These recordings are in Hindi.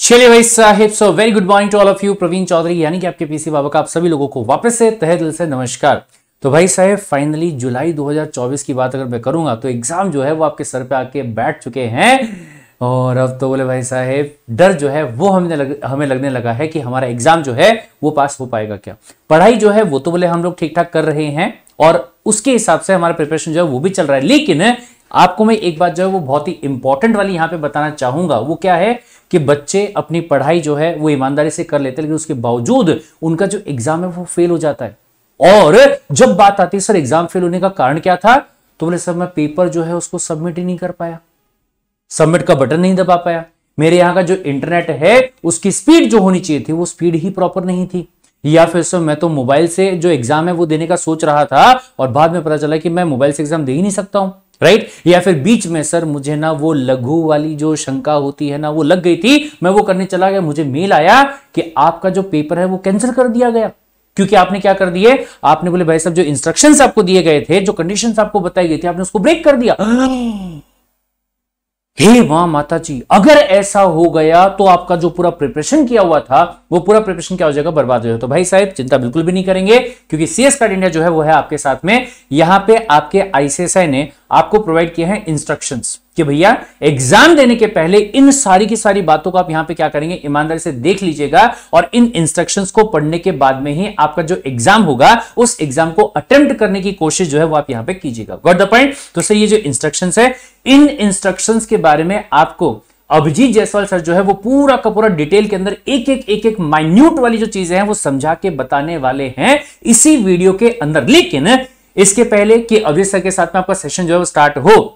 चलिए भाई साहिब, so very good morning to all of you. Praveen Chaudhary यानी कि आपके पीसी बाबा का आप सभी लोगों को वापस से तहे दिल से नमस्कार। तो भाई साहब फाइनली जुलाई 2024 की बात अगर मैं करूंगा तो एग्जाम जो है वो आपके सर पे आके बैठ चुके हैं और अब तो बोले भाई साहब डर जो है वो हमें लगने लगा है कि हमारा एग्जाम जो है वो पास हो पाएगा क्या। पढ़ाई जो है वो तो बोले हम लोग ठीक ठाक कर रहे हैं और उसके हिसाब से हमारा प्रिपरेशन जो है वो भी चल रहा है, लेकिन आपको मैं एक बात जो है वो बहुत ही इंपॉर्टेंट वाली यहां पे बताना चाहूंगा। वो क्या है कि बच्चे अपनी पढ़ाई जो है वो ईमानदारी से कर लेते हैं, लेकिन उसके बावजूद उनका जो एग्जाम है वो फेल हो जाता है। और जब बात आती है सर एग्जाम फेल होने का कारण क्या था, तो बोले सर मैं पेपर जो है उसको सबमिट ही नहीं कर पाया, सबमिट का बटन नहीं दबा पाया। मेरे यहां का जो इंटरनेट है उसकी स्पीड जो होनी चाहिए थी वो स्पीड ही प्रॉपर नहीं थी, या फिर सर मैं तो मोबाइल से जो एग्जाम है वो देने का सोच रहा था और बाद में पता चला कि मैं मोबाइल से एग्जाम दे ही नहीं सकता हूं, राइट। या फिर बीच में सर मुझे ना वो लघु वाली जो शंका होती है ना वो लग गई थी, मैं वो करने चला गया, मुझे मेल आया कि आपका जो पेपर है वो कैंसिल कर दिया गया। क्योंकि आपने क्या कर दिए, आपने बोले भाई साहब जो इंस्ट्रक्शंस आपको दिए गए थे, जो कंडीशंस आपको बताई गई थी, आपने उसको ब्रेक कर दिया। हे मां माता जी, अगर ऐसा हो गया तो आपका जो पूरा प्रिपरेशन किया हुआ था वो पूरा प्रिपरेशन क्या हो जाएगा, बर्बाद हो जाएगा। तो भाई साहब चिंता बिल्कुल भी नहीं करेंगे क्योंकि सीएस कार्ड इंडिया जो है वो है आपके साथ में। यहां पे आपके आईसीएसआई ने आपको प्रोवाइड किए हैं इंस्ट्रक्शंस कि भैया एग्जाम देने के पहले इन सारी की सारी बातों को आप यहां पे क्या करेंगे, ईमानदारी से देख लीजिएगा और इन इंस्ट्रक्शंस को पढ़ने के बाद में ही आपका जो एग्जाम होगा उस एग्जाम को अटेम्प्ट करने की कोशिश जो है वो आप यहां पे कीजिएगा। Got the point. तो सर ये जो इंस्ट्रक्शंस है, इन इंस्ट्रक्शंस के बारे में आपको अभिजीत जायसवाल सर जो है वो पूरा का पूरा डिटेल के अंदर एक एक माइन्यूट वाली जो चीजें हैं वो समझा के बताने वाले हैं इसी वीडियो के अंदर। लेकिन इसके पहले कि अभिजीत सर के साथ में आपका सेशन जो है वो स्टार्ट हो,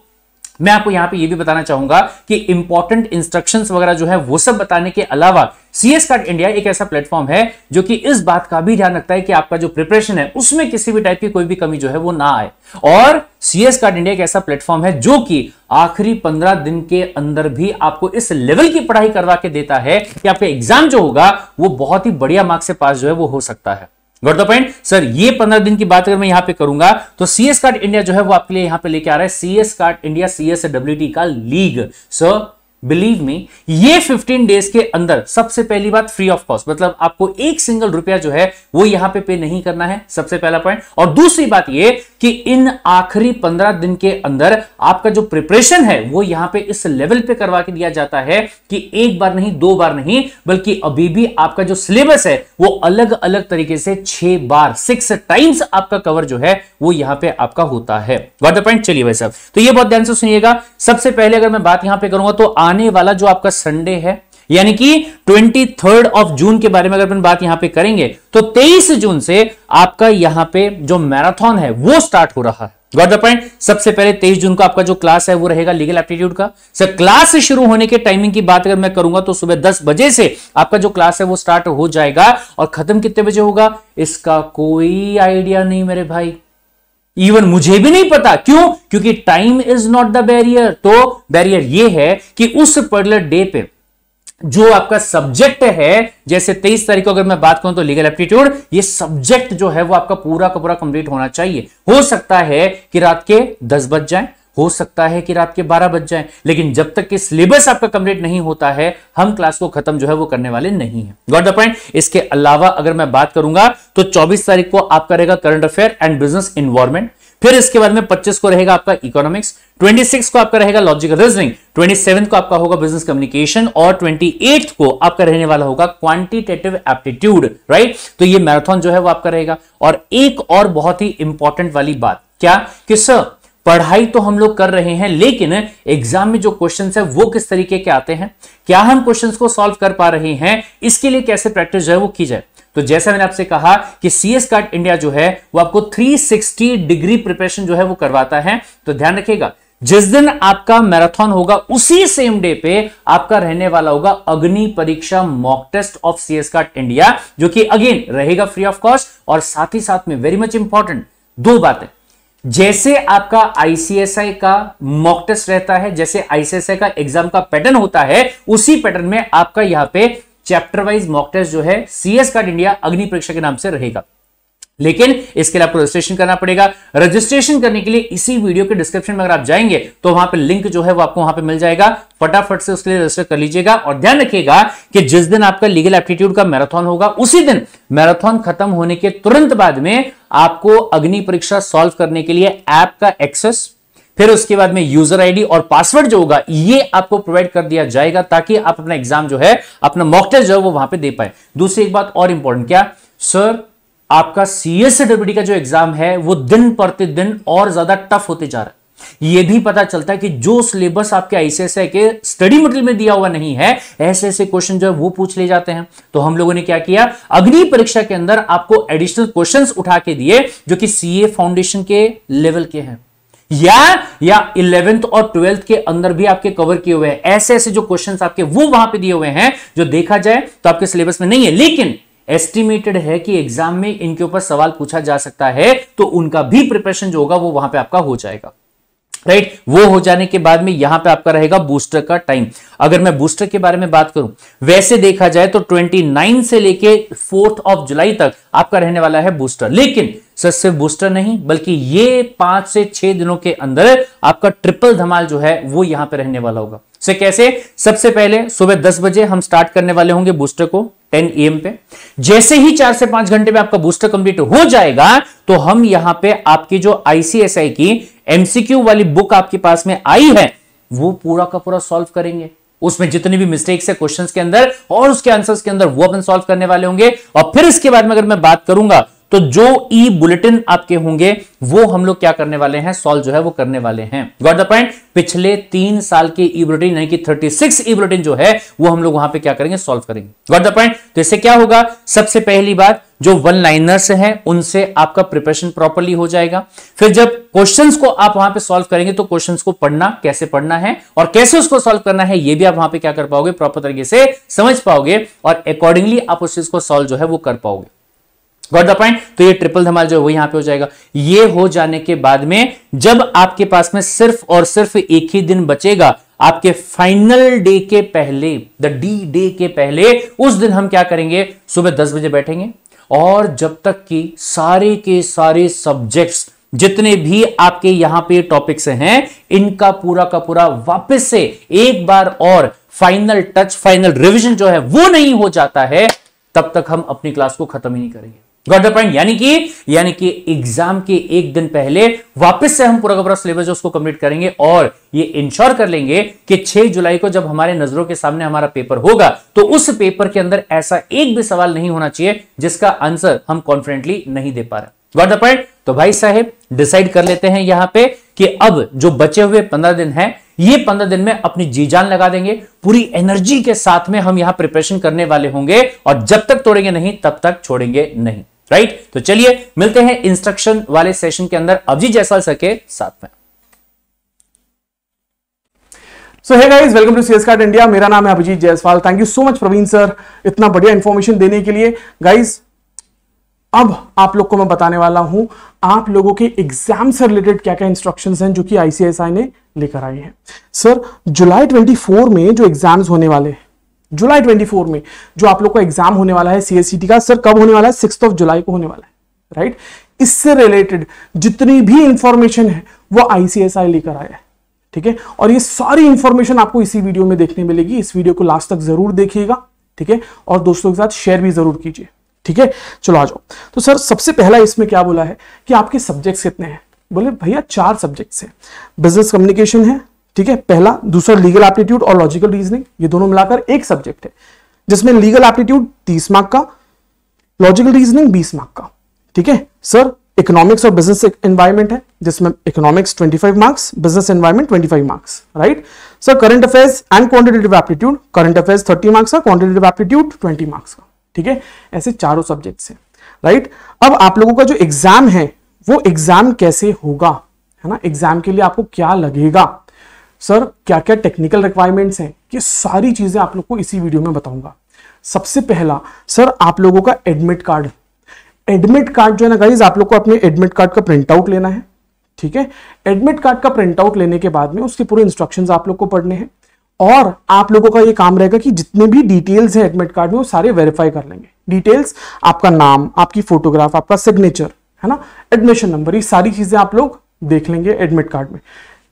मैं आपको यहां पे ये भी बताना चाहूंगा कि इंपॉर्टेंट इंस्ट्रक्शंस वगैरह जो है वो सब बताने के अलावा सीएस कार्ड इंडिया एक ऐसा प्लेटफॉर्म है जो कि इस बात का भी ध्यान रखता है कि आपका जो प्रिपरेशन है उसमें किसी भी टाइप की कोई भी कमी जो है वो ना आए। और सीएस कार्ड इंडिया एक ऐसा प्लेटफॉर्म है जो कि आखिरी 15 दिन के अंदर भी आपको इस लेवल की पढ़ाई करवा के देता है कि आपका एग्जाम जो होगा वो बहुत ही बढ़िया मार्क्स से पास जो है वो हो सकता है। Got the point. सर ये 15 दिन की बात अगर मैं यहां पे करूंगा तो सीएस कार्ड इंडिया जो है वो आपके लिए यहां पे लेके आ रहा है सीएस कार्ड इंडिया सीएसडब्ल्यूटी का लीग। सो बिलीव मी, ये 15 डेज के अंदर सबसे पहली बात फ्री ऑफ कॉस्ट, मतलब आपको एक सिंगल रुपया जो है वो यहां पे नहीं करना है, सबसे पहला पॉइंट। और दूसरी बात ये कि इन आखिरी 15 दिन के अंदर आपका जो प्रिपरेशन है वो यहां पे इस लेवल पे करवा के दिया जाता है कि एक बार नहीं, दो बार नहीं, बल्कि अभी भी आपका जो सिलेबस है वो अलग अलग तरीके से 6 बार 6 टाइम्स आपका कवर जो है वो यहां पे आपका होता है। Got the point. चलिए भाई साहब तो ये बहुत ध्यान से सुनिएगा। सबसे पहले अगर मैं बात यहां पे करूंगा तो आने वाला जो आपका संडे है यानी कि 23 ऑफ जून के बारे में अगर अपन बात यहां पे करेंगे तो 23 जून से आपका यहां पे जो मैराथन है वो स्टार्ट हो रहा है। Got the point. सबसे पहले 23 जून को आपका जो क्लास है वो रहेगा लीगल एप्टीट्यूड का। सर क्लास शुरू होने के टाइमिंग की बात अगर मैं करूंगा तो सुबह 10 बजे से आपका जो क्लास है वो स्टार्ट हो जाएगा और खत्म कितने बजे होगा इसका कोई आइडिया नहीं मेरे भाई, इवन मुझे भी नहीं पता। क्यों? क्योंकि time is not the barrier. तो बैरियर ये है कि उस पर्टिकुलर डे पे जो आपका सब्जेक्ट है, जैसे 23 तारीख को अगर मैं बात करूं तो लीगल एप्टीट्यूड, ये सब्जेक्ट जो है वो आपका पूरा का पूरा कंप्लीट होना चाहिए। हो सकता है कि रात के 10 बज जाए, हो सकता है कि रात के 12 बज जाए, लेकिन जब तक कि सिलेबस आपका कंप्लीट नहीं होता है हम क्लास को खत्म जो है वो करने वाले नहीं है। Got the point. इसके अलावा अगर मैं बात करूंगा तो 24 तारीख को आपका रहेगा current affair and business environment, फिर इसके बाद में 25 को रहेगा आपका इकोनॉमिक्स, 26 को आपका रहेगा लॉजिकल रीजनिंग, 27 को आपका होगा बिजनेस कम्युनिकेशन और 28 को आपका रहने वाला होगा क्वांटिटेटिव एप्टीट्यूड, राइट। तो ये मैराथन जो है वो आपका रहेगा। और एक और बहुत ही इंपॉर्टेंट वाली बात क्या कि सर पढ़ाई तो हम लोग कर रहे हैं लेकिन एग्जाम में जो क्वेश्चंस है वो किस तरीके के आते हैं, क्या हम क्वेश्चंस को सॉल्व कर पा रहे हैं, इसके लिए कैसे प्रैक्टिस जो है वो की जाए। तो जैसा मैंने आपसे कहा कि सीएस कार्ड इंडिया जो है वो आपको 360 डिग्री प्रिपरेशन जो है वो करवाता है। तो ध्यान रखिएगा जिस दिन आपका मैराथन होगा उसी सेम डे पे आपका रहने वाला होगा अग्नि परीक्षा mock test of CS card India, जो कि अगेन रहेगा फ्री ऑफ कॉस्ट। और साथ ही साथ में वेरी मच इंपॉर्टेंट दो बातें, जैसे आपका आईसीएसआई का मॉक टेस्ट रहता है, जैसे आईसीएसआई का एग्जाम का पैटर्न होता है, उसी पैटर्न में आपका यहां पे चैप्टर वाइज मॉक टेस्ट जो है सीएस कार्ड इंडिया अग्नि परीक्षा के नाम से रहेगा। लेकिन इसके लिए आपको रजिस्ट्रेशन करना पड़ेगा। रजिस्ट्रेशन करने के लिए इसी वीडियो के डिस्क्रिप्शन में अगर आप जाएंगे तो वहां पे लिंक जो है वो आपको वहां पे मिल जाएगा, फटाफट से उसके लिए रजिस्टर कर लीजिएगा। और ध्यान रखिएगा कि जिस दिन आपका लीगल एप्टीट्यूड का मैराथन होगा उसी दिन मैराथन खत्म होने के तुरंत बाद में आपको अग्नि परीक्षा सॉल्व करने के लिए ऐप का एक्सेस, फिर उसके बाद में यूजर आईडी और पासवर्ड जो होगा ये आपको प्रोवाइड कर दिया जाएगा ताकि आप अपना एग्जाम जो है, अपना मॉक टेस्ट जो है वो वहां पे दे पाए। दूसरी एक बात और इंपॉर्टेंट, क्या सर आपका सीएसडब्ल्यूडी का जो एग्जाम है वो दिन प्रतिदिन और ज्यादा टफ होते जा रहा है। यह भी पता चलता है कि जो सिलेबस आपके आईसीएसआई के स्टडी मटेरियल में दिया हुआ नहीं है, ऐसे ऐसे क्वेश्चन जो है वो पूछ ले जाते हैं। तो हम लोगों ने क्या किया, अग्नि परीक्षा के अंदर आपको एडिशनल क्वेश्चंस उठा के दिए जो कि सीए फाउंडेशन के लेवल के हैं या 11th और 12th के अंदर भी आपके कवर किए हुए हैं। ऐसे ऐसे जो क्वेश्चंस आपके वो वहां पे दिए हुए हैं जो देखा जाए तो आपके सिलेबस में नहीं है, लेकिन एस्टिमेटेड है कि एग्जाम में इनके ऊपर सवाल पूछा जा सकता है, तो उनका भी प्रिपरेशन जो होगा वो वहां पे आपका हो जाएगा। राइट, वो हो जाने के बाद में यहां पे आपका रहेगा बूस्टर का टाइम। अगर मैं बूस्टर के बारे में बात करूं, वैसे देखा जाए तो 29 से लेके 4 जुलाई तक आपका रहने वाला है बूस्टर, लेकिन सर सिर्फ बूस्टर नहीं बल्कि ये 5 से 6 दिनों के अंदर आपका ट्रिपल धमाल जो है वो यहां पे रहने वाला होगा। से कैसे, सबसे पहले सुबह 10 बजे हम स्टार्ट करने वाले होंगे बूस्टर को 10 AM पे। जैसे ही 4 से 5 घंटे में आपका बूस्टर कंप्लीट हो जाएगा तो हम यहां पे आपकी जो आईसीएसआई की एमसीक्यू वाली बुक आपके पास में आई है वो पूरा का पूरा सॉल्व करेंगे। उसमें जितने भी मिस्टेक्स है क्वेश्चंस के अंदर और उसके आंसर्स के अंदर वो अपन सॉल्व करने वाले होंगे। और फिर इसके बाद में अगर मैं बात करूंगा तो जो ई बुलेटिन आपके होंगे वो हम लोग क्या करने वाले हैं, सॉल्व जो है वो करने वाले हैं। Got the point. पिछले 3 साल के ई बुलेटिन यानी कि 36 ई बुलेटिन जो है वो हम लोग वहां पे क्या करेंगे, सॉल्व करेंगे। Got the point. तो इससे क्या होगा, सबसे पहली बात जो वन लाइनर्स हैं उनसे आपका प्रिपरेशन प्रॉपर्ली हो जाएगा। फिर जब क्वेश्चंस को आप वहां पे सॉल्व करेंगे तो क्वेश्चंस को पढ़ना, कैसे पढ़ना है और कैसे उसको सॉल्व करना है ये भी आप वहां पे क्या कर पाओगे, प्रॉपर तरीके से समझ पाओगे और अकॉर्डिंगली आप उस चीज को सॉल्व जो है वो कर पाओगे। Got the point. तो ये ट्रिपल धमाल जो है वो यहां पे हो जाएगा। ये हो जाने के बाद में जब आपके पास में सिर्फ और सिर्फ एक ही दिन बचेगा आपके फाइनल डे के पहले, द डी डे के पहले, उस दिन हम क्या करेंगे, सुबह 10 बजे बैठेंगे और जब तक कि सारे के सारे सब्जेक्ट्स जितने भी आपके यहां पे टॉपिक्स हैं इनका पूरा का पूरा वापस से एक बार और फाइनल टच, फाइनल रिवीजन जो है वो नहीं हो जाता है, तब तक हम अपनी क्लास को खत्म ही नहीं करेंगे। Got the point. यानी कि एग्जाम के एक दिन पहले वापस से हम पूरा का पूरा सिलेबस जो उसको कंप्लीट करेंगे और ये इंश्योर कर लेंगे कि 6 जुलाई को जब हमारे नजरों के सामने हमारा पेपर होगा तो उस पेपर के अंदर ऐसा एक भी सवाल नहीं होना चाहिए जिसका आंसर हम कॉन्फिडेंटली नहीं दे पा रहे। Got the point. तो भाई साहब डिसाइड कर लेते हैं यहां पे कि अब जो बचे हुए 15 दिन हैं ये 15 दिन में अपनी जी जान लगा देंगे, पूरी एनर्जी के साथ में हम यहां प्रिपरेशन करने वाले होंगे और जब तक तोड़ेंगे नहीं तब तक छोड़ेंगे नहीं। राइट। तो चलिए मिलते हैं इंस्ट्रक्शन वाले सेशन के अंदर अभिजीत जायसवाल सर के साथ में। So hey guys, welcome to CS card India. मेरा नाम है Abhijeet Jaiswal. Thank you so much Praveen sir इतना बढ़िया इंफॉर्मेशन देने के लिए। गाइस अब आप लोग को मैं बताने वाला हूं आप लोगों के एग्जाम से रिलेटेड क्या क्या इंस्ट्रक्शंस हैं जो कि आईसीएसआई ने लेकर आई है। सर जुलाई 24 में जो एग्जाम्स होने वाले हैं, जुलाई 24 में जो आप लोग का एग्जाम होने वाला है सीएससीटी का, सर कब होने वाला है, 6 जुलाई को होने वाला है। राइट। इससे रिलेटेड जितनी भी इंफॉर्मेशन है वो आईसीएसआई लेकर आया है। ठीक है। और ये सारी इंफॉर्मेशन आपको इसी वीडियो में देखने मिलेगी। इस वीडियो को लास्ट तक जरूर देखिएगा। ठीक है। और दोस्तों के साथ शेयर भी जरूर कीजिए। ठीक है। चलो आ जाओ। तो सर सबसे पहला इसमें क्या बोला है कि आपके सब्जेक्ट्स कितने हैं, बोले भैया 4 सब्जेक्ट्स हैं। बिजनेस कम्युनिकेशन है, ठीक है, पहला, दूसरा लीगल एप्टीट्यूड और लॉजिकल रीजनिंग, ये दोनों मिलाकर एक सब्जेक्ट है जिसमें लीगल एप्टीट्यूड 30 मार्क का, लॉजिकल रीजनिंग 20 मार्क का। ठीक है। सर इकोनॉमिक्स और बिजनेस एनवायरमेंट है जिसमें economics 25 marks, business environment 25 marks. Right. Sir current affairs and quantitative aptitude, current affairs 30 marks का, क्वांटिटेटिव एप्टीट्यूड 20 मार्क्स का। ठीक है। ऐसे चारों सब्जेक्ट्स हैं। राइट। अब आप लोगों का जो एग्जाम है वो एग्जाम कैसे होगा, है ना, एग्जाम के लिए आपको क्या लगेगा, सर क्या क्या टेक्निकल रिक्वायरमेंट्स हैं, ये सारी चीजें आप लोग को इसी वीडियो में बताऊंगा। सबसे पहला सर आप लोगों का एडमिट कार्ड। एडमिट कार्ड जो है ना गाइज, आप लोग को अपने एडमिट कार्ड का प्रिंट आउट लेना है। ठीक है। एडमिट कार्ड का प्रिंट आउट लेने के बाद में उसके पूरे इंस्ट्रक्शंस आप लोग को पढ़ने हैं और आप लोगों का ये काम रहेगा कि जितने भी डिटेल्स हैं एडमिट कार्ड में वो सारे वेरीफाई कर लेंगे। डिटेल्स, आपका नाम, आपकी फोटोग्राफ, आपका सिग्नेचर, है ना, एडमिशन नंबर, ये सारी चीजें आप लोग देख लेंगे एडमिट कार्ड में।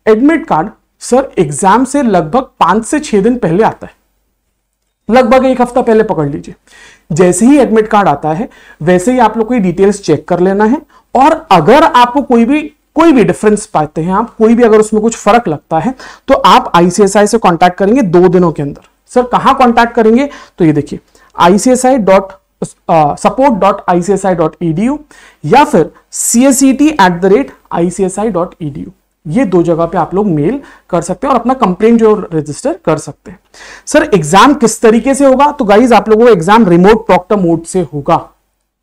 एडमिट कार्ड सर एग्जाम से लगभग 5 से 6 दिन पहले आता है, लगभग 1 हफ्ता पहले पकड़ लीजिए। जैसे ही एडमिट कार्ड आता है वैसे ही आप लोग को ये डिटेल्स चेक कर लेना है, और अगर आपको कोई भी डिफरेंस पाते हैं आप, कोई भी अगर उसमें कुछ फर्क लगता है तो आप आईसीएसआई से कांटेक्ट करेंगे 2 दिनों के अंदर। सर कहां कांटेक्ट करेंगे, तो ये देखिए ICSI.support.ICSI.edu या फिर CSET@ICSI.edu, ये 2 जगह पे आप लोग मेल कर सकते हैं और अपना कंप्लेंट जो रजिस्टर कर सकते हैं। सर एग्जाम किस तरीके से होगा, तो गाइज आप लोगों का एग्जाम रिमोट प्रॉक्टर मोड से होगा।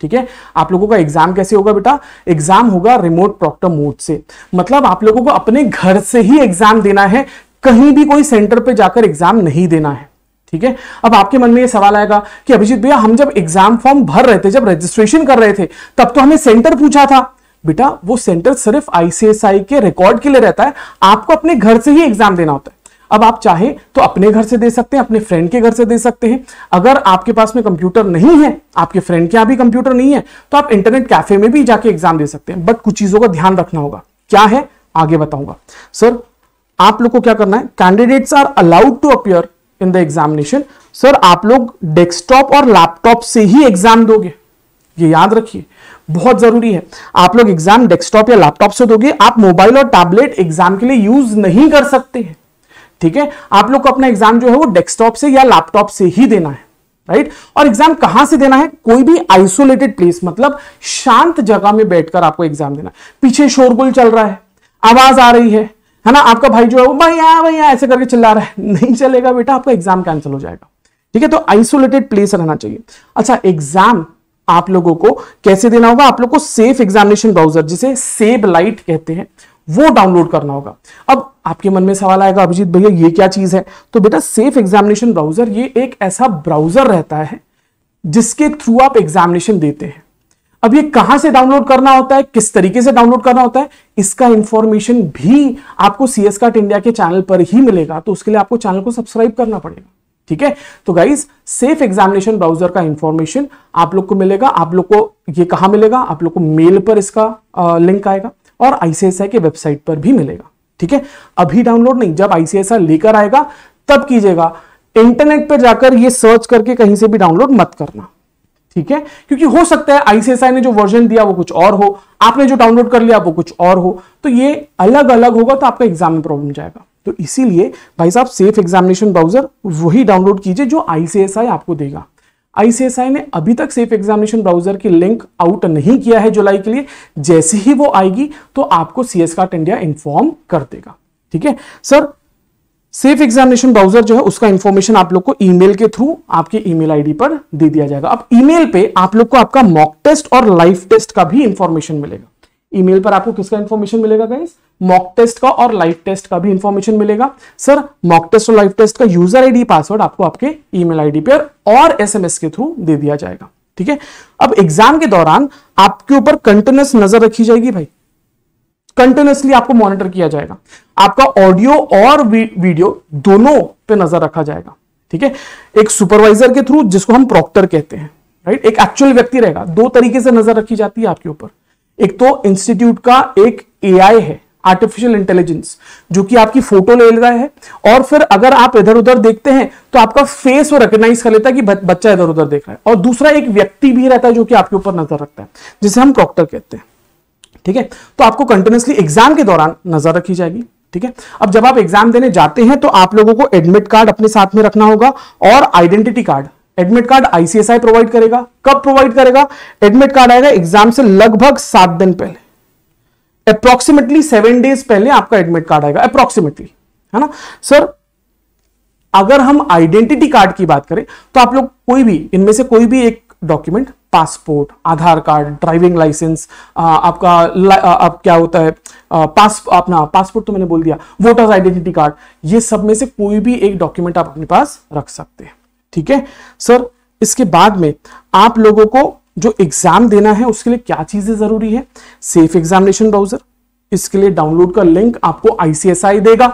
ठीक है, आप लोगों का एग्जाम कैसे होगा बेटा, एग्जाम होगा रिमोट प्रॉक्टर मोड से, मतलब आप लोगों को अपने घर से ही एग्जाम देना है, कहीं भी कोई सेंटर पे जाकर एग्जाम नहीं देना है। ठीक है, अब आपके मन में ये सवाल आएगा कि अभिजीत भैया हम जब एग्जाम फॉर्म भर रहे थे, जब रजिस्ट्रेशन कर रहे थे, तब तो हमें सेंटर पूछा था। बेटा वो सेंटर सिर्फ आईसीएसआई के रिकॉर्ड के लिए रहता है, आपको अपने घर से ही एग्जाम देना होता है। अब आप चाहे तो अपने घर से दे सकते हैं, अपने फ्रेंड के घर से दे सकते हैं। अगर आपके पास में कंप्यूटर नहीं है, आपके फ्रेंड के यहां भी कंप्यूटर नहीं है, तो आप इंटरनेट कैफे में भी जाके एग्जाम दे सकते हैं। बट कुछ चीजों का ध्यान रखना होगा, क्या है आगे बताऊंगा। सर आप लोग को क्या करना है, candidates are allowed to appear in the examination. Sir आप लोग डेस्कटॉप और लैपटॉप से ही एग्जाम दोगे, ये याद रखिए, बहुत जरूरी है। आप लोग एग्जाम डेस्कटॉप या लैपटॉप से दोगे, आप मोबाइल और टैबलेट एग्जाम के लिए यूज नहीं कर सकते हैं। ठीक है, आप लोग को अपना एग्जाम जो है वो डेस्कटॉप से या लैपटॉप से ही देना है, राइट। और एग्जाम कहां से देना है, कोई भी आइसोलेटेड प्लेस, मतलब शांत जगह में बैठकर आपको एग्जाम देना है। पीछे शोरगुल चल रहा है, आवाज आ रही है ना, आपका भाई जो है वो भैया भैया ऐसे करके चिल्ला रहा है, नहीं चलेगा बेटा, आपका एग्जाम कैंसिल हो जाएगा। ठीक है, तो आइसोलेटेड प्लेस रहना चाहिए। अच्छा, एग्जाम आप लोगों को कैसे देना होगा, आप लोग को सेफ एग्जामिनेशन ब्राउजर, जिसे सेब लाइट कहते हैं, वो डाउनलोड करना होगा। अब आपके मन में सवाल आएगा अभिजीत भैया ये क्या चीज है, तो बेटा सेफ एग्जामिनेशन ब्राउजर ये एक ऐसा ब्राउजर रहता है जिसके थ्रू आप एग्जामिनेशन देते हैं। अब ये कहां से डाउनलोड करना होता है, किस तरीके से डाउनलोड करना होता है, इसका इंफॉर्मेशन भी आपको CS कार्ट इंडिया के चैनल पर ही मिलेगा, तो उसके लिए आपको चैनल को सब्सक्राइब करना पड़ेगा। ठीक है, तो गाइस सेफ एग्जामिनेशन ब्राउजर का इंफॉर्मेशन आप लोग को मिलेगा। आप लोग को ये कहां मिलेगा, आप लोग को मेल पर इसका लिंक आएगा और आईसीएसआई के वेबसाइट पर भी मिलेगा। ठीक है, अभी डाउनलोड नहीं, जब आईसीएसआई लेकर आएगा तब कीजिएगा। इंटरनेट पर जाकर ये सर्च करके कहीं से भी डाउनलोड मत करना। ठीक है, क्योंकि हो सकता है आईसीएसआई ने जो वर्जन दिया वो कुछ और हो, आपने जो डाउनलोड कर लिया वो कुछ और हो, तो ये अलग अलग होगा तो आपका एग्जाम में प्रॉब्लम जाएगा। तो इसीलिए भाई साहब सेफ एग्जामिनेशन ब्राउजर वही डाउनलोड कीजिए जो आईसीएसआई आपको देगा। आईसीएसआई ने अभी तक सेफ एग्जामिनेशन ब्राउजर की लिंक आउट नहीं किया है जुलाई के लिए, जैसे ही वो आएगी तो आपको CS कार्ट इंडिया इन्फॉर्म कर देगा। ठीक है सर, सेफ एग्जामिनेशन ब्राउजर जो है उसका इंफॉर्मेशन आप लोग को ईमेल के थ्रू आपके ईमेल आईडी पर दे दिया जाएगा। अब ईमेल पे आप लोग को आपका मॉक टेस्ट और लाइव टेस्ट का भी इंफॉर्मेशन मिलेगा। ईमेल पर आपको किसका इंफॉर्मेशन मिलेगा गाइस, मॉक टेस्ट का और लाइव टेस्ट का भी इंफॉर्मेशन मिलेगा। सर मॉक टेस्ट और लाइव टेस्ट का यूजर आईडी पासवर्ड आपको आपके ईमेल आईडी पर और SMS के थ्रू दे दिया जाएगा। ठीक है, अब एग्जाम के दौरान आपके ऊपर कंटिन्यूअस नजर रखी जाएगी भाई, कंटिन्यूअसली आपको मॉनिटर किया जाएगा, आपका ऑडियो और वीडियो दोनों पे नजर रखा जाएगा। ठीक है, एक सुपरवाइजर के थ्रू जिसको हम प्रॉक्टर कहते हैं, राइट, एक एक्चुअल व्यक्ति रहेगा। 2 तरीके से नजर रखी जाती है आपके ऊपर। एक तो इंस्टीट्यूट का एक AI है, आर्टिफिशियल इंटेलिजेंस, जो कि आपकी फोटो ले रहा है और फिर अगर आप इधर उधर देखते हैं तो आपका फेस वो रिकॉग्नाइज कर लेता है कि बच्चा इधर उधर देख रहा है। और दूसरा एक व्यक्ति भी रहता है जो कि आपके ऊपर नजर रखता है, जिसे हम प्रॉक्टर कहते हैं। ठीक है, तो आपको कंटिन्यूअसली एग्जाम के दौरान नजर रखी जाएगी। ठीक है, अब जब आप एग्जाम देने जाते हैं तो आप लोगों को एडमिट कार्ड अपने साथ में रखना होगा और identity card. Admit card ICSI provide करेगा। कब प्रोवाइड करेगा, एडमिट कार्ड आएगा एग्जाम से लगभग 7 दिन पहले, अप्रोक्सीमेटली 7 डेज पहले आपका एडमिट कार्ड आएगा, अप्रोक्सीमेटली, है ना। सर अगर हम आइडेंटिटी कार्ड की बात करें तो आप लोग कोई भी इनमें से कोई भी एक डॉक्यूमेंट, पासपोर्ट, आधार कार्ड, ड्राइविंग लाइसेंस, आपका आप क्या होता है अपना पासपोर्ट तो मैंने बोल दिया, वोटर्स आइडेंटिटी कार्ड, ये सब में से कोई भी एक डॉक्यूमेंट आप अपने पास रख सकते हैं। ठीक है सर, इसके बाद में आप लोगों को जो एग्जाम देना है उसके लिए क्या चीजें जरूरी है, सेफ एग्जामिनेशन ब्राउजर, इसके लिए डाउनलोड का लिंक आपको आईसीएसआई देगा।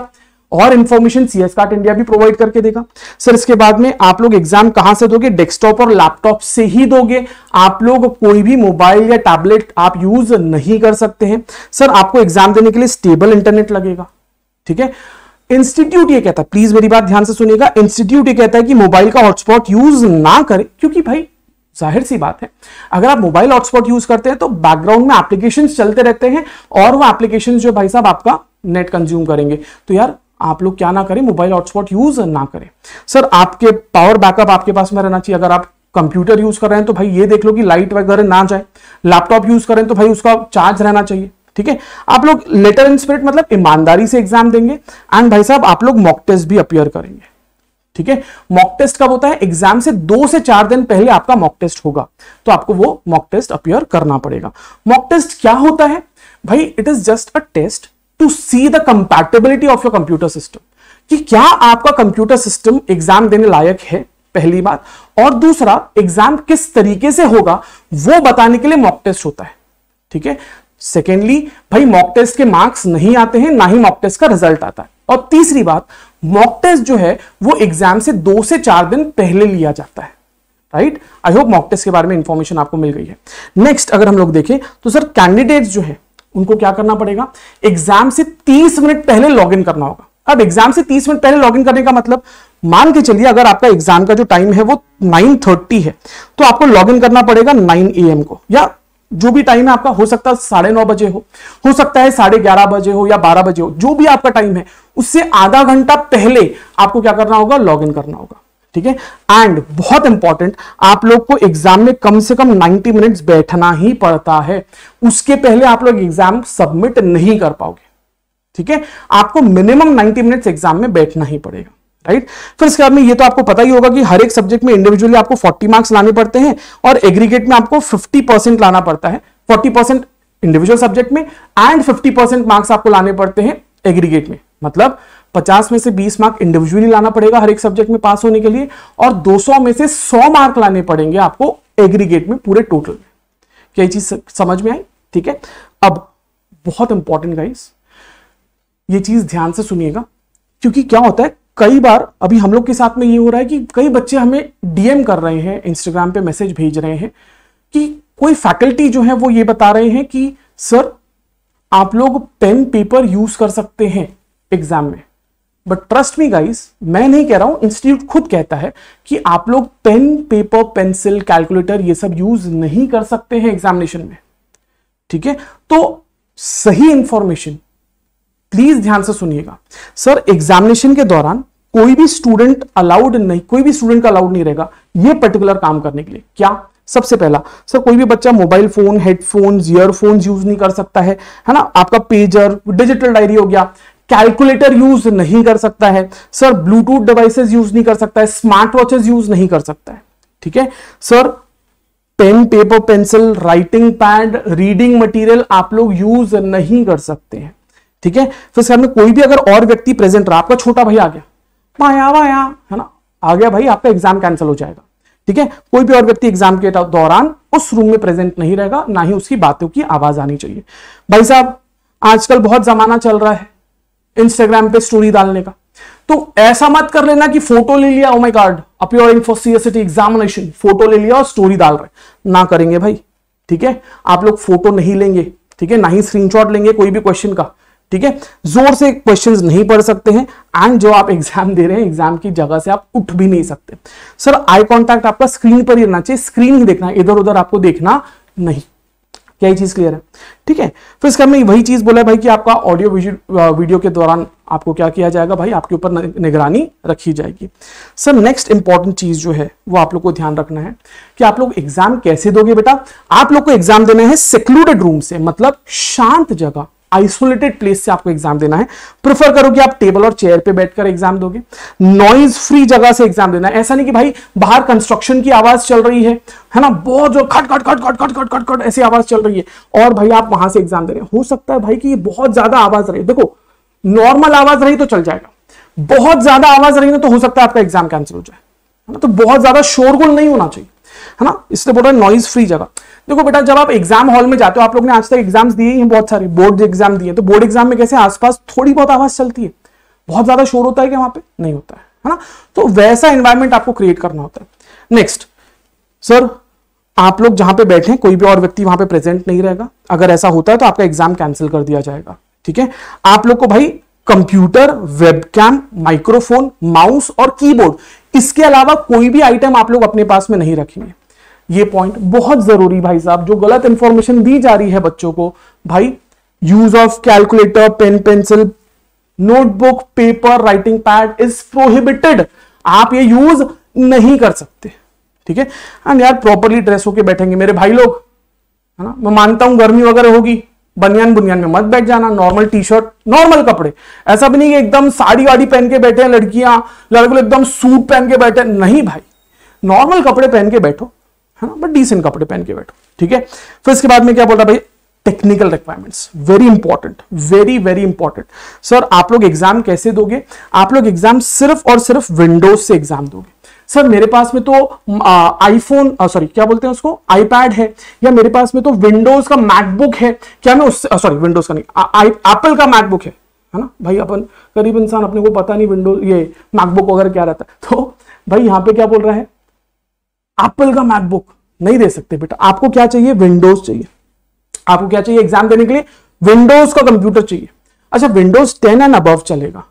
और इंफॉर्मेशन CS कार्ट इंडिया भी प्रोवाइड करके देगा। सर इसके बाद में आप लोग एग्जाम कहां से दोगे? डेस्कटॉप और लैपटॉप से ही दोगे। आप लोग कोई भी मोबाइल या टैबलेट आप यूज नहीं कर सकते हैं। सर आपको एग्जाम देने के लिए स्टेबल इंटरनेट लगेगा, ठीक है। इंस्टीट्यूट ये कहता है, प्लीज मेरी बात ध्यान से सुनिएगा, इंस्टीट्यूट ये कहता है कि मोबाइल का हॉटस्पॉट यूज ना करें, क्योंकि भाई जाहिर सी बात है अगर आप मोबाइल हॉटस्पॉट यूज करते हैं तो बैकग्राउंड में एप्लीकेशंस चलते रहते हैं और वो एप्लीकेशंस जो भाई साहब आपका नेट कंज्यूम करेंगे। तो यार आप लोग क्या ना करें, मोबाइल हॉटस्पॉट यूज ना करें। सर आपके पावर बैकअप आपके पास में रहना चाहिए। अगर आप कंप्यूटर यूज कर रहे हैं तो भाई ये देख लो कि लाइट वगैरह ना जाए। लैपटॉप यूज करें तो भाई उसका चार्ज रहना चाहिए, ठीक है। आप लोग लेटर इन स्पिरिट मतलब ईमानदारी से एग्जाम देंगे एंड भाई साहब आप लोग मॉक टेस्ट भी अपीयर करेंगे, ठीक है। मॉक टेस्ट कब होता है? एग्जाम से 2 से 4 दिन पहले आपका मॉक टेस्ट होगा, तो आपको वो मॉक टेस्ट अपीयर करना पड़ेगा। मॉक टेस्ट क्या होता है भाई? It is just a test to see the compatibility of your computer system, कि क्या आपका कंप्यूटर सिस्टम एग्जाम देने लायक है, पहली बात। और दूसरा, एग्जाम किस तरीके से होगा वो बताने के लिए मॉक टेस्ट होता है, ठीक है। सेकेंडली भाई मॉक टेस्ट के मार्क्स नहीं आते हैं, ना ही मॉक टेस्ट का रिजल्ट आता है। और तीसरी बात, मॉक टेस्ट जो है वो एग्जाम से 2 से 4 दिन पहले लिया जाता है, right. I hope mock test के बारे में इंफॉर्मेशन आपको मिल गई है। नेक्स्ट अगर हम लोग देखें तो सर कैंडिडेट्स जो है उनको क्या करना पड़ेगा? एग्जाम से 30 मिनट पहले लॉग इन करना होगा। अब एग्जाम से 30 मिनट पहले लॉग इन करने का मतलब, मान के चलिए अगर आपका एग्जाम का जो टाइम है वो 9:30 है, तो आपको लॉग इन करना पड़ेगा 9 AM को, या जो भी टाइम है आपका, हो सकता है 9:30 बजे हो सकता है 11:30 बजे हो या 12 बजे हो, जो भी आपका टाइम है उससे आधा घंटा पहले आपको क्या करना होगा? लॉग इन करना होगा, ठीक है। एंड बहुत इंपॉर्टेंट, आप लोग को एग्जाम में कम से कम 90 मिनट्स बैठना ही पड़ता है, उसके पहले आप लोग एग्जाम सबमिट नहीं कर पाओगे, ठीक है। आपको मिनिमम 90 मिनट्स एग्जाम में बैठना ही पड़ेगा, राइट। फिर इसके बाद में ये तो आपको पता ही होगा कि हर एक सब्जेक्ट में इंडिविजुअली आपको 40 मार्क्स लाने पड़ते हैं और एग्रीगेट में आपको 50% लाना पड़ता है। 40% इंडिविजुअल सब्जेक्ट में एंड 50% मार्क्स आपको लाने पड़ते हैं एग्रीगेट में। मतलब 50 में से 20 मार्क इंडिविजुअली लाना पड़ेगा हर एक सब्जेक्ट में पास होने के लिए, और 200 में से 100 मार्क लाने पड़ेंगे आपको एग्रीगेट में पूरे टोटल में। क्या ये चीज समझ में आई? ठीक है। अब बहुत इंपॉर्टेंट गाइस, ये चीज ध्यान से सुनिएगा, क्योंकि क्या होता है कई बार अभी हम लोग के साथ में ये हो रहा है कि कई बच्चे हमें डीएम कर रहे हैं, इंस्टाग्राम पे मैसेज भेज रहे हैं कि कोई फैकल्टी जो है वो ये बता रहे हैं कि सर आप लोग पेन पेपर यूज कर सकते हैं एग्जाम में। बट ट्रस्ट मी गाइस, मैं नहीं कह रहा हूं, इंस्टीट्यूट खुद कहता है कि आप लोग पेन पेपर पेंसिल कैलकुलेटर ये सब यूज नहीं कर सकते हैं एग्जामिनेशन में, ठीक है। तो सही इंफॉर्मेशन प्लीज ध्यान से सुनिएगा। सर एग्जामिनेशन के दौरान कोई भी स्टूडेंट अलाउड नहीं, कोई भी स्टूडेंट का अलाउड नहीं रहेगा ये पर्टिकुलर काम करने के लिए। क्या? सबसे पहला सर कोई भी बच्चा mobile phone, headphones, earphones use नहीं कर सकता है ना। आपका पेजर, डिजिटल डायरी हो गया, कैलकुलेटर यूज नहीं कर सकता है सर, ब्लूटूथ डिवाइसेस यूज नहीं कर सकता है, स्मार्ट वॉचेस यूज नहीं कर सकता है, ठीक है। Sir pen paper pencil, writing pad, reading material आप लोग यूज नहीं कर सकते हैं, ठीक है। फिर सर में कोई भी अगर और व्यक्ति प्रेजेंट रहा, आपका छोटा भाई आ गया, वाया है ना, आ गया भाई, आपका एग्जाम कैंसिल हो जाएगा, ठीक है। कोई भी और व्यक्ति एग्जाम के दौरान उस रूम में प्रेजेंट नहीं रहेगा, ना ही उसकी बातों की आवाज आनी चाहिए। भाई साहब आजकल बहुत जमाना चल रहा है इंस्टाग्राम पे स्टोरी डालने का, तो ऐसा मत कर लेना कि फोटो ले लिया, oh my god appearing for CSET examination, photo ले लिया और स्टोरी डाल रहे, ना करेंगे भाई, ठीक है। आप लोग फोटो नहीं लेंगे, ठीक है, ना ही स्क्रीनशॉट लेंगे कोई भी क्वेश्चन का, ठीक है। जोर से क्वेश्चंस नहीं पढ़ सकते हैं एंड जो आप एग्जाम दे रहे हैं एग्जाम की जगह से आप उठ भी नहीं सकते। सर आई कांटेक्ट आपका स्क्रीन पर ही रहना चाहिए, स्क्रीन ही देखना है, इधर उधर आपको देखना नहीं। क्या ये चीज क्लियर है? ठीक है। फिर इसका में वही चीज बोला भाई कि आपका ऑडियो वीडियो के दौरान आपको क्या किया जाएगा भाई, आपके ऊपर निगरानी रखी जाएगी। सर नेक्स्ट इंपॉर्टेंट चीज जो है वो आप लोग को ध्यान रखना है कि आप लोग एग्जाम कैसे दोगे बेटा। आप लोग को एग्जाम देना है सेक्लूडेड रूम से, मतलब शांत जगह, आइसोलेटेड प्लेस से आपको एग्जाम देना है। प्रेफर करो कि आप टेबल और चेयर पे बैठकर एग्जाम दोगे, नॉइज फ्री जगह से एग्जाम देना है। ऐसा नहीं कि भाई बाहर कंस्ट्रक्शन की आवाज चल रही है ना, बहुत जो खट खट खट खट खट खट खट खट ऐसी आवाज चल रही है और भाई आप वहां से एग्जाम दे रहे हैं। हो सकता है भाई कि ये बहुत ज्यादा आवाज रही, देखो नॉर्मल आवाज रही तो चल जाएगा, बहुत ज्यादा आवाज रही ना तो हो सकता है आपका एग्जाम कैंसिल हो जाए, है ना। तो बहुत ज्यादा शोरगुल नहीं होना चाहिए, है ना, इसलिए बोल रहा है नॉइज फ्री जगह। देखो बेटा जब आप एग्जाम हॉल में जाते हो, आप लोग ने आज तक एग्जाम्स दिए हैं बहुत सारे, बोर्ड एग्जाम दिए, तो बोर्ड एग्जाम में कैसे आसपास थोड़ी बहुत आवाज चलती है, बहुत ज्यादा शोर होता है क्या वहां पे? नहीं होता है ना? तो वैसा एनवायरमेंट आपको क्रिएट करना होता है। नेक्स्ट सर, आप लोग जहां पे बैठे हैं कोई भी और व्यक्ति वहां पे प्रेजेंट नहीं रहेगा। अगर ऐसा होता है तो आपका एग्जाम कैंसिल कर दिया जाएगा। ठीक है, आप लोग को भाई कंप्यूटर, वेबकैम, माइक्रोफोन, माउस और कीबोर्ड, इसके अलावा कोई भी आइटम आप लोग अपने पास में नहीं रखेंगे। ये पॉइंट बहुत जरूरी भाई साहब, जो गलत इंफॉर्मेशन दी जा रही है बच्चों को, भाई use of calculator, pen, pencil, notebook, paper, writing pad is prohibited. आप ये यूज नहीं कर सकते। ठीक है, एंड यार प्रॉपरली ड्रेस होके बैठेंगे मेरे भाई लोग, है ना? मैं मानता हूं गर्मी वगैरह होगी, बनियान बुनियान में मत बैठ जाना, नॉर्मल टी शर्ट, नॉर्मल कपड़े। ऐसा भी नहीं कि एकदम साड़ी वाड़ी पहन के बैठे हैं लड़कियां, लड़के एकदम सूट पहन के बैठे, नहीं भाई, नॉर्मल कपड़े पहन के बैठो, है ना, बट डिसेंट कपड़े पहन के बैठो। ठीक है, फिर इसके बाद में क्या बोल रहा भाई, technical requirements, very important, very very important. Sir आप लोग एग्जाम कैसे दोगे? आप लोग एग्जाम सिर्फ और सिर्फ विंडोज से एग्जाम दोगे। सर मेरे पास में तो आईफोन, सॉरी क्या बोलते हैं उसको, आईपैड है, या मेरे पास में तो विंडोज का मैकबुक है, क्या मैं उससे, सॉरी विंडोज का नहीं, एप्पल का मैकबुक है ना भाई? अपन गरीब इंसान, अपने को पता नहीं विंडोज ये मैकबुक वगैरह क्या रहता है। तो भाई यहां पे क्या बोल रहा है, एप्पल का मैकबुक नहीं दे सकते बेटा, आपको क्या चाहिए, विंडोज चाहिए। आपको क्या चाहिए एग्जाम देने के लिए, विंडोज का कंप्यूटर चाहिए। अच्छा विंडोज 10 एंड अबव चलेगा,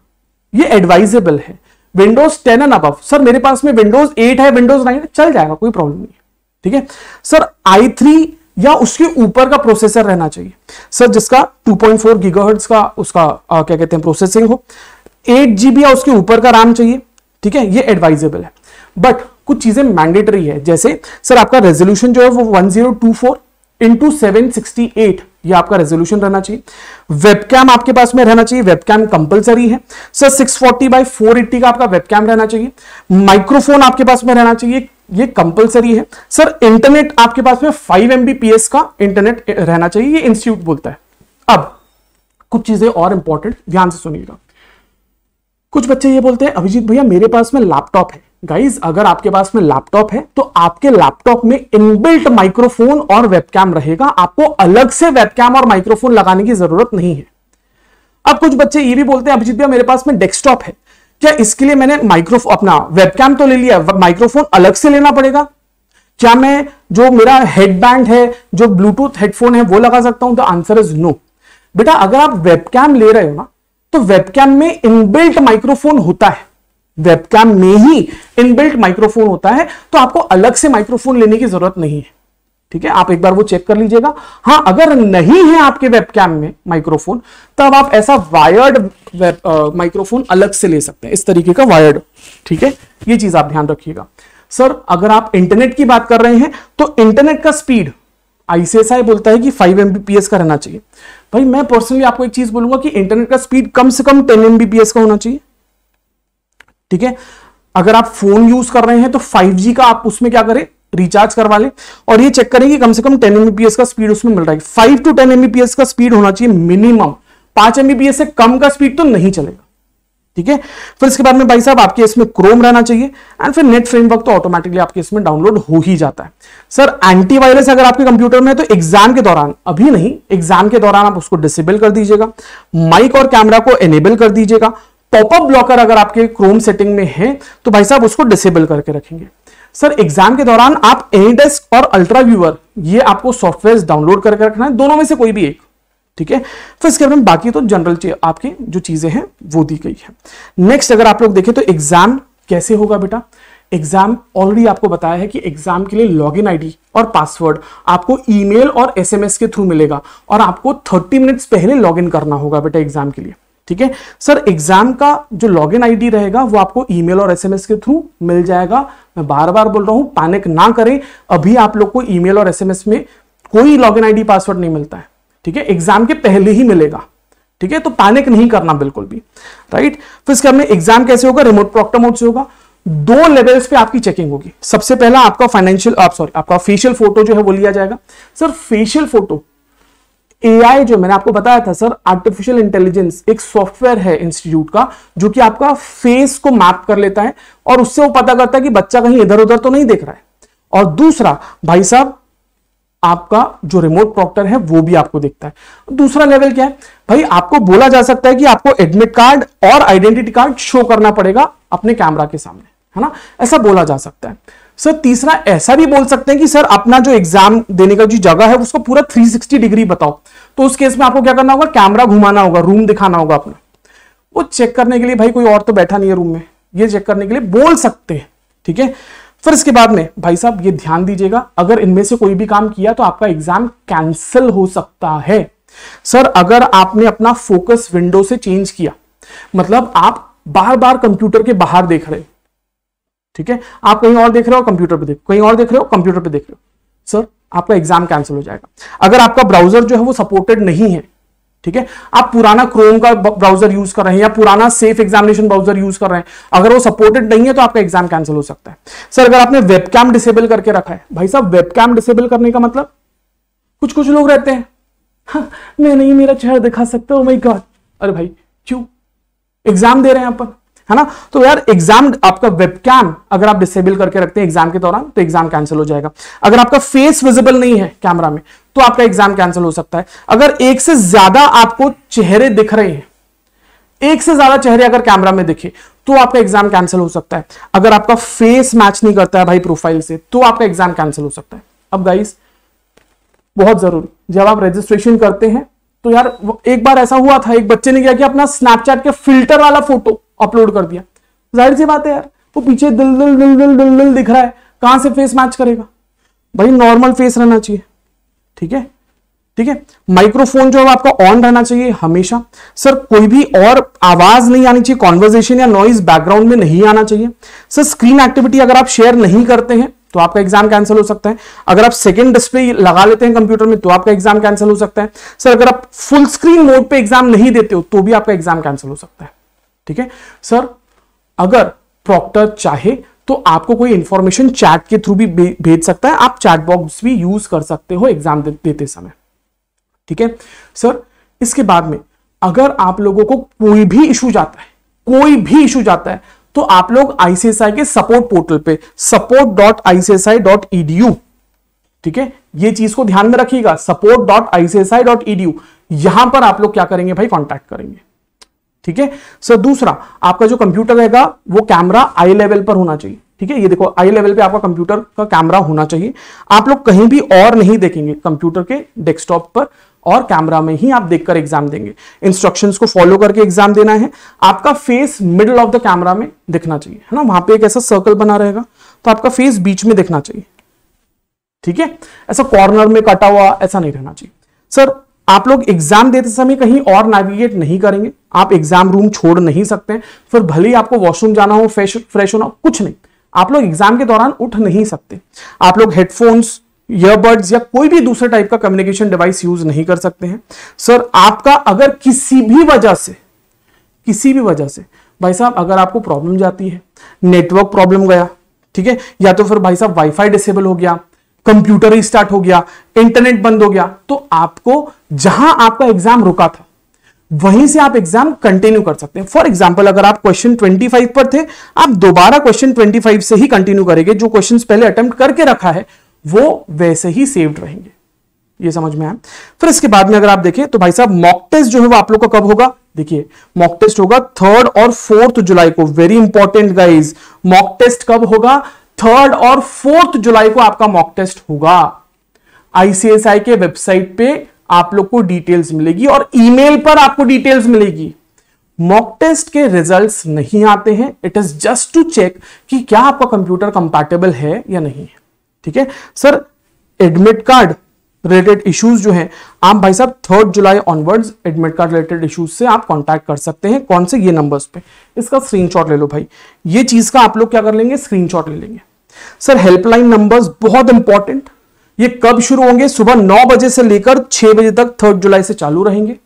ये एडवाइजेबल है। विंडोज 10 एंड अबव, सर मेरे पास में विंडोज 8 है, विंडोज 9 है, चल जाएगा, कोई प्रॉब्लम नहीं है। ठीक है सर, i3 या उसके ऊपर का प्रोसेसर रहना चाहिए सर, जिसका 2.4 गीगाहर्ट्ज का उसका क्या कहते हैं प्रोसेसिंग हो, 8 GB या उसके ऊपर का रैम चाहिए। ठीक है, ये एडवाइजेबल है, बट कुछ चीजें मैंडेटरी है। जैसे सर आपका रेजोल्यूशन जो है वो 1024 इंटू 768, ये आपका रेजोल्यूशन रहना चाहिए। वेबकैम आपके पास में रहना चाहिए, वेबकैम कंपलसरी है सर। 640x480 का आपका वेबकैम रहना चाहिए। माइक्रोफोन आपके पास में रहना चाहिए, ये कंपलसरी है सर। इंटरनेट आपके पास में 5 Mbps का इंटरनेट रहना चाहिए, ये इंस्टीट्यूट बोलता है। अब कुछ चीजें और इंपॉर्टेंट, ध्यान से सुनिएगा। कुछ बच्चे ये बोलते हैं अभिजीत भैया मेरे पास में लैपटॉप है। गाइज अगर आपके पास में लैपटॉप है तो आपके लैपटॉप में इनबिल्ट माइक्रोफोन और वेबकैम रहेगा, आपको अलग से वेबकैम और माइक्रोफोन लगाने की जरूरत नहीं है। अब कुछ बच्चे ये भी बोलते हैं अभिजीत भैया मेरे पास में डेस्कटॉप है, क्या इसके लिए मैंने माइक्रोफोन अपना वेबकैम तो ले लिया, माइक्रोफोन अलग से लेना पड़ेगा? क्या मैं जो मेरा हेडबैंड है, जो ब्लूटूथ हेडफोन है वो लगा सकता हूं? The answer is no. बेटा अगर आप वेबकैम ले रहे हो ना, तो वेबकैम में इनबिल्ट माइक्रोफोन होता है, वेबकैम में ही इनबिल्ट माइक्रोफोन होता है, तो आपको अलग से माइक्रोफोन लेने की जरूरत नहीं है। ठीक है, आप एक बार वो चेक कर लीजिएगा। हाँ अगर नहीं है आपके वेबकैम में माइक्रोफोन, तब आप ऐसा वायर्ड माइक्रोफोन अलग से ले सकते हैं, इस तरीके का वायर्ड। ठीक है, ये चीज आप ध्यान रखिएगा। सर अगर आप इंटरनेट की बात कर रहे हैं तो इंटरनेट का स्पीड ICSI बोलता है कि 5 Mbps का रहना चाहिए। भाई मैं पर्सनली आपको एक चीज बोलूंगा कि इंटरनेट का स्पीड कम से कम 10 Mbps का होना चाहिए। ठीक है, अगर आप फोन यूज कर रहे हैं तो 5G का आप उसमें क्या करें, रिचार्ज करवा लें और ये चेक करें कि कम से कम 10 Mbps का स्पीड उसमें मिल रहा है। 5 to 10 Mbps का स्पीड होना चाहिए मिनिमम, 5 Mbps से कम का स्पीड तो नहीं चलेगा। ठीक है, फिर इसके बाद में भाई साहब आपके इसमें क्रोम रहना चाहिए एंड फिर नेट फ्रेमवर्क तो ऑटोमेटिकली आपके इसमें डाउनलोड हो ही जाता है। सर एंटीवायरस अगर आपके कंप्यूटर में है तो एग्जाम के दौरान, अभी नहीं, एग्जाम के दौरान आप उसको डिसेबल कर दीजिएगा, माइक और कैमरा को एनेबल कर दीजिएगा। पॉपअप ब्लॉकर अगर आपके क्रोम सेटिंग में है तो भाई साहब उसको डिसेबल करके रखेंगे। सर एग्जाम के दौरान आप एनीडेस्क और अल्ट्रा व्यूअर, ये आपको सॉफ्टवेयर डाउनलोड करके रखना है, दोनों में से कोई भी एक। ठीक है, फिर इसके बाद बाकी तो जनरल आपकी जो चीजें हैं वो दी गई है। नेक्स्ट अगर आप लोग देखें तो एग्जाम कैसे होगा बेटा, एग्जाम ऑलरेडी आपको बताया है कि एग्जाम के लिए लॉगिन आईडी और पासवर्ड आपको ईमेल और SMS के थ्रू मिलेगा और आपको 30 मिनट्स पहले लॉगिन करना होगा बेटा एग्जाम के लिए। ठीक है सर, एग्जाम का जो लॉगिन आईडी रहेगा वो आपको ईमेल और SMS के थ्रू मिल जाएगा। मैं बार बार बोल रहा हूं पैनिक ना करें, अभी आप लोग को ईमेल और SMS में कोई लॉगिन आईडी पासवर्ड नहीं मिलता है। ठीक है, एग्जाम के पहले ही मिलेगा। ठीक है, तो पैनिक नहीं करना बिल्कुल भी, राइट। फिर इसके हमने एग्जाम कैसे होगा, रिमोट प्रॉक्टर मोड से होगा। 2 लेवल्स पे आपकी चेकिंग होगी। सबसे पहला आपका आपका फेशियल फोटो जो है वो लिया जाएगा। सर फेशियल फोटो AI जो मैंने आपको बताया था सर, आर्टिफिशियल इंटेलिजेंस एक सॉफ्टवेयर है इंस्टीट्यूट का जो कि आपका फेस को मैप कर लेता है और उससे वो पता करता है कि बच्चा कहीं इधर उधर तो नहीं देख रहा है। और दूसरा भाई साहब आपका जो रिमोट प्रॉक्टर है वो भी आपको दिखता है। दूसरा लेवल क्या है भाई, आपको बोला जा सकता है कि आपको एडमिट कार्ड और आइडेंटिटी कार्ड शो करना पड़ेगा अपने कैमरा के सामने, है ना, ऐसा बोला जा सकता है। सर तीसरा ऐसा भी बोल सकते हैं कि सर अपना जो एग्जाम देने का जो जगह है उसको पूरा 360 डिग्री बताओ। तो उस केस में आपको क्या करना होगा, कैमरा घुमाना होगा, रूम दिखाना होगा अपना। वो चेक करने के लिए भाई कोई और तो बैठा नहीं है रूम में, ये चेक करने के लिए बोल सकते हैं, ठीक है। फिर इसके बाद में भाई साहब ये ध्यान दीजिएगा, अगर इनमें से कोई भी काम किया तो आपका एग्जाम कैंसिल हो सकता है। सर अगर आपने अपना फोकस विंडो से चेंज किया, मतलब आप बार बार कंप्यूटर के बाहर देख रहे हो, ठीक है, आप कहीं और देख रहे हो कंप्यूटर पे देख, कहीं और देख रहे हो कंप्यूटर पे देख रहे हो, सर आपका एग्जाम कैंसिल हो जाएगा। अगर आपका ब्राउजर जो है वो सपोर्टेड नहीं है, ठीक है, आप पुराना क्रोम का ब्राउजर यूज कर रहे हैं या पुराना सेफ एग्जामिनेशन ब्राउजर यूज कर रहे हैं, अगर वो सपोर्टेड नहीं है तो आपका एग्जाम कैंसिल हो सकता है। सर अगर आपने वेबकैम डिसेबल करके रखा है, भाई साहब वेबकैम डिसेबल करने का मतलब, कुछ कुछ लोग रहते हैं हाँ, मैं नहीं मेरा चेहरा दिखा सकता, ओ माय गॉड, अरे भाई क्यों, एग्जाम दे रहे हैं अपन, है ना। तो यार एग्जाम आपका वेबकैम अगर आप डिसेबल करके रखते हैं एग्जाम के दौरान तो एग्जाम कैंसिल हो जाएगा। अगर आपका फेस विजिबल नहीं है कैमरा में तो आपका एग्जाम कैंसिल हो सकता है। अगर एक से ज्यादा आपको चेहरे दिख रहे हैं, एक से ज्यादा चेहरे अगर कैमरा में दिखे तो आपका एग्जाम कैंसिल हो सकता है। अगर आपका फेस मैच नहीं करता है भाई प्रोफाइल से तो आपका एग्जाम कैंसिल हो सकता है। अब गाइस बहुत जरूरी, जब आप रजिस्ट्रेशन करते हैं तो यार एक बार ऐसा हुआ था, एक बच्चे ने क्या किया, अपना स्नैपचैट के फिल्टर वाला फोटो अपलोड कर दिया। जाहिर सी बात है यार, वो पीछे दिल दिल दिल दिल दिल दिल दिख रहा है, कहां से फेस मैच करेगा भाई, नॉर्मल फेस रहना चाहिए, ठीक है, ठीक है। माइक्रोफोन जो है आपका ऑन रहना चाहिए हमेशा। सर कोई भी और आवाज नहीं आनी चाहिए, कॉन्वर्सेशन या नॉइज बैकग्राउंड में नहीं आना चाहिए। सर स्क्रीन एक्टिविटी अगर आप शेयर नहीं करते हैं तो आपका एग्जाम कैंसिल हो सकता है। अगर आप सेकंड डिस्प्ले लगा लेते हैं कंप्यूटर में तो आपका एग्जाम कैंसिल हो सकता है। सर अगर आप फुल स्क्रीन मोड पे एग्जाम नहीं देते हो तो भी आपका एग्जाम कैंसिल हो सकता है, ठीक है। सर अगर प्रॉक्टर चाहे तो आपको कोई इंफॉर्मेशन चैट के थ्रू भी भेज सकता है, आप चैट बॉक्स भी यूज कर सकते हो एग्जाम देते समय, ठीक है। सर इसके बाद में अगर आप लोगों को कोई भी इशू जाता है, कोई भी इशू जाता है तो आप लोग आईसीएसआई के सपोर्ट पोर्टल पे support.icsi.edu, ठीक है, ये चीज को ध्यान में रखिएगा, support.icsi.edu, यहां पर आप लोग क्या करेंगे भाई, कांटेक्ट करेंगे, ठीक है। सर दूसरा आपका जो कंप्यूटर रहेगा वो कैमरा आई लेवल पर होना चाहिए, ठीक है, ये देखो आई लेवल पे आपका कंप्यूटर का कैमरा होना चाहिए। आप लोग कहीं भी और नहीं देखेंगे, कंप्यूटर के डेस्कटॉप पर और कैमरा में ही आप देखकर एग्जाम देंगे। इंस्ट्रक्शंस को फॉलो करके एग्जाम देना है। आपका face middle of the camera में दिखना चाहिए, है ना, वहां पे एक ऐसा सर्कल बना रहेगा तो आपका फेस बीच में दिखना चाहिए, ठीक है, ऐसा कॉर्नर में कटा हुआ ऐसा नहीं रहना चाहिए। सर आप लोग एग्जाम देते समय कहीं और नेविगेट नहीं करेंगे, आप एग्जाम रूम छोड़ नहीं सकते, फिर भले ही आपको वॉशरूम जाना हो, फ्रेश होना हो, कुछ नहीं, आप लोग एग्जाम के दौरान उठ नहीं सकते। आप लोग हेडफोन्स, ईयरबड्स या कोई भी दूसरे टाइप का कम्युनिकेशन डिवाइस यूज नहीं कर सकते हैं। सर आपका अगर किसी भी वजह से भाई साहब अगर आपको प्रॉब्लम जाती है, नेटवर्क प्रॉब्लम गया, ठीक है, या तो फिर भाई साहब वाईफाई डिसेबल हो गया, कंप्यूटर रिस्टार्ट हो गया, इंटरनेट बंद हो गया, तो आपको जहां आपका एग्जाम रुका था वहीं से आप एग्जाम कंटिन्यू कर सकते हैं। फॉर एग्जांपल अगर आप क्वेश्चन 25 पर थे, आप दोबारा क्वेश्चन 25 से ही कंटिन्यू करेंगे, जो क्वेश्चंस पहले अटेम्प्ट करके रखा है वो वैसे ही सेव्ड रहेंगे। ये समझ में आया। फिर इसके बाद में अगर आप देखें तो भाई साहब मॉक टेस्ट जो है वो आप लोग का कब होगा, देखिए मॉक टेस्ट होगा 3 और 4 जुलाई को। Very important guys, mock test कब होगा, 3 और 4 जुलाई को आपका मॉक टेस्ट होगा। आईसीएसआई के वेबसाइट पे आप लोग को डिटेल्स मिलेगी और ईमेल पर आपको डिटेल्स मिलेगी। मॉक टेस्ट के रिजल्ट्स नहीं आते हैं, it is just to check कि क्या आपका कंप्यूटर कंपैटिबल है या नहीं है, ठीक है। Sir admit card related issues जो हैं, आप भाई साहब 3 जुलाई onwards admit card related issues से आप कांटेक्ट कर सकते हैं। कौन से, ये नंबर्स पे, इसका स्क्रीनशॉट ले लो भाई, ये चीज का आप लोग क्या कर लेंगे, स्क्रीनशॉट ले लेंगे। सर हेल्पलाइन नंबर्स बहुत इंपॉर्टेंट, ये कब शुरू होंगे, सुबह 9 बजे से लेकर 6 बजे तक 3 जुलाई से चालू रहेंगे,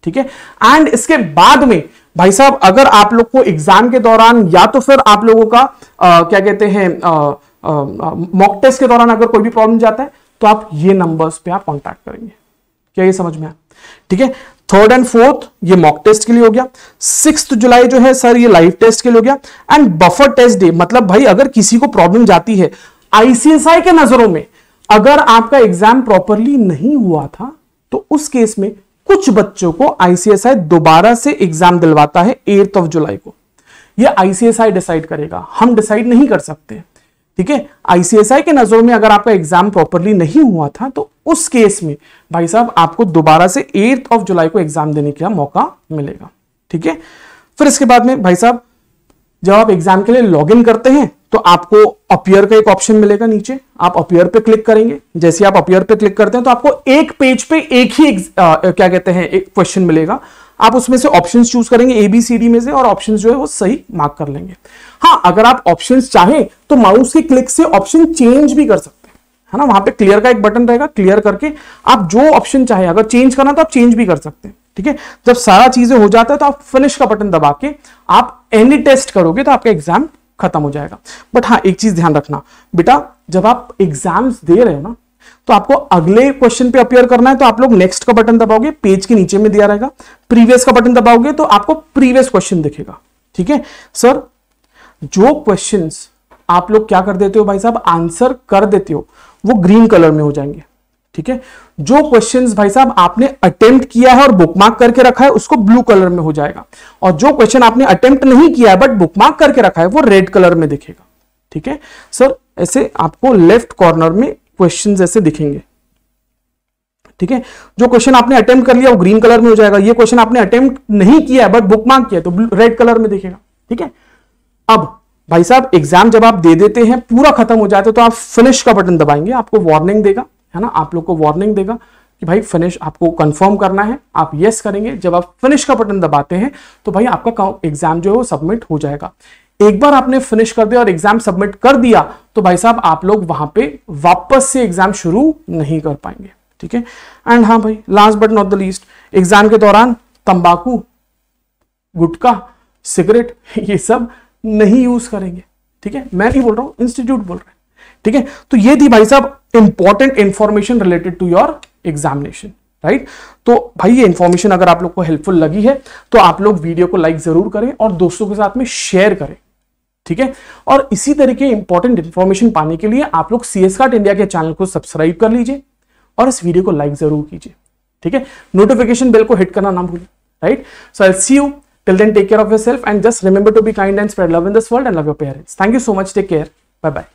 ठीक है। एंड इसके बाद में भाई साहब अगर आप लोग को एग्जाम के दौरान या तो फिर आप लोगों का क्या कहते हैं मॉक टेस्ट के दौरान अगर कोई भी प्रॉब्लम जाता है तो आप ये नंबर्स पे आप कांटेक्ट करेंगे। क्या ये समझ में आया, ठीक है। 3rd and 4th ये मॉक टेस्ट के लिए हो गया। 6 जुलाई जो है सर ये लाइव टेस्ट के लिए हो गया। एंड बफर टेस्ट डे, मतलब भाई अगर किसी को प्रॉब्लम जाती है, आईसीएसआई के नजरों में अगर आपका एग्जाम प्रॉपरली नहीं हुआ था तो उस केस में कुछ बच्चों को आईसीएसआई दोबारा से एग्जाम दिलवाता है 8 जुलाई को। ये आईसीएसआई डिसाइड करेगा, हम डिसाइड नहीं कर सकते, ठीक है। आईसीएसआई के नजरों में अगर आपका एग्जाम प्रॉपरली नहीं हुआ था तो उस केस में भाई साहब आपको दोबारा से 8 जुलाई को एग्जाम देने का मौका मिलेगा, ठीक है। फिर इसके बाद में भाई साहब जब आप एग्जाम के लिए लॉगिन करते हैं तो आपको अपीयर का एक ऑप्शन मिलेगा नीचे, आप अपीयर पे क्लिक करेंगे। जैसे आप अपीयर पे क्लिक करते हैं तो आपको एक पेज पे एक ही क्या कहते हैं एक क्वेश्चन मिलेगा। आप उसमें से ऑप्शंस चूज करेंगे ABCD में से और ऑप्शंस जो है वो सही मार्क कर लेंगे। हाँ, अगर आप ऑप्शंस चाहें तो माउस के क्लिक से ऑप्शन चेंज भी कर सकते हैं, है ना। वहां पे क्लियर का एक बटन रहेगा, क्लियर करके आप जो ऑप्शन चाहे अगर चेंज करना तो आप चेंज भी कर सकते हैं, ठीक है। जब सारा चीजें हो जाता है तो आप फिनिश का बटन दबा के आप एनी टेस्ट करोगे तो आपका एग्जाम खत्म हो जाएगा। बट हाँ, एक चीज ध्यान रखना बेटा, जब आप एग्जाम्स दे रहे हो ना तो आपको अगले क्वेश्चन पे अपीयर करना है तो आप लोग नेक्स्ट का बटन दबाओगे, पेज के नीचे में दिया रहेगा। प्रीवियस का बटन दबाओगे तो आपको प्रीवियस क्वेश्चन दिखेगा, ठीक है। सर, जो क्वेश्चंस आप लोग क्या कर देते हो भाई साहब, आंसर कर देते हो, वो ग्रीन कलर में हो जाएंगे, ठीक है। जो क्वेश्चंस भाई साहब आपने अटेम्प्ट किया है और बुकमार्क करके रखा है उसको ब्लू कलर में हो जाएगा, और जो क्वेश्चन आपने अटेम्प्ट नहीं किया है बट बुकमार्क करके रखा है वो रेड कलर में दिखेगा, ठीक है। सर, ऐसे आपको लेफ्ट कॉर्नर में क्वेश्चंस ऐसे दिखेंगे, ठीक है। जो क्वेश्चन आपने अटेम्प्ट कर लिया वो ग्रीन कलर में हो जाएगा, ये क्वेश्चन आपने अटेम्प्ट नहीं किया है बट बुकमार्क किया है तो रेड कलर में दिखेगा, ठीक है। अब भाई साहब एग्जाम जब आप दे देते हैं, पूरा खत्म हो जाता है तो आप फिनिश का बटन दबाएंगे, आपको वार्निंग देगा, है ना, आप लोग को वार्निंग देगा कि भाई फिनिश आपको कंफर्म करना है, आप यस करेंगे। जब आप फिनिश का बटन दबाते हैं तो भाई आपका एग्जाम जो है वो सबमिट हो जाएगा। एक बार आपने फिनिश कर दिया और एग्जाम सबमिट कर दिया तो भाई साहब आप लोग वहां पे वापस से एग्जाम शुरू नहीं कर पाएंगे, ठीक है। एंड हाँ भाई, last but not the least, exam के दौरान तंबाकू, गुटखा, सिगरेट ये सब नहीं यूज करेंगे, ठीक है। मैं नहीं बोल रहा हूं, इंस्टीट्यूट बोल रहे हैं, ठीक है। तो ये थी भाई साहब important information related to your examination, right. तो भाई ये इंफॉर्मेशन अगर आप लोग को हेल्पफुल लगी है तो आप लोग वीडियो को लाइक जरूर करें और दोस्तों के साथ में शेयर करें, ठीक है। और इसी तरीके इंपॉर्टेंट इंफॉर्मेशन पाने के लिए आप लोग CS Cart इंडिया के चैनल को सब्सक्राइब कर लीजिए और इस वीडियो को लाइक जरूर कीजिए, ठीक है। नोटिफिकेशन बेल को हिट करना ना भूलें, right. So I see you, till then take care of yourself and just remember to be kind and spread love in this world and love your parents. Thank you so much, take care, bye bye.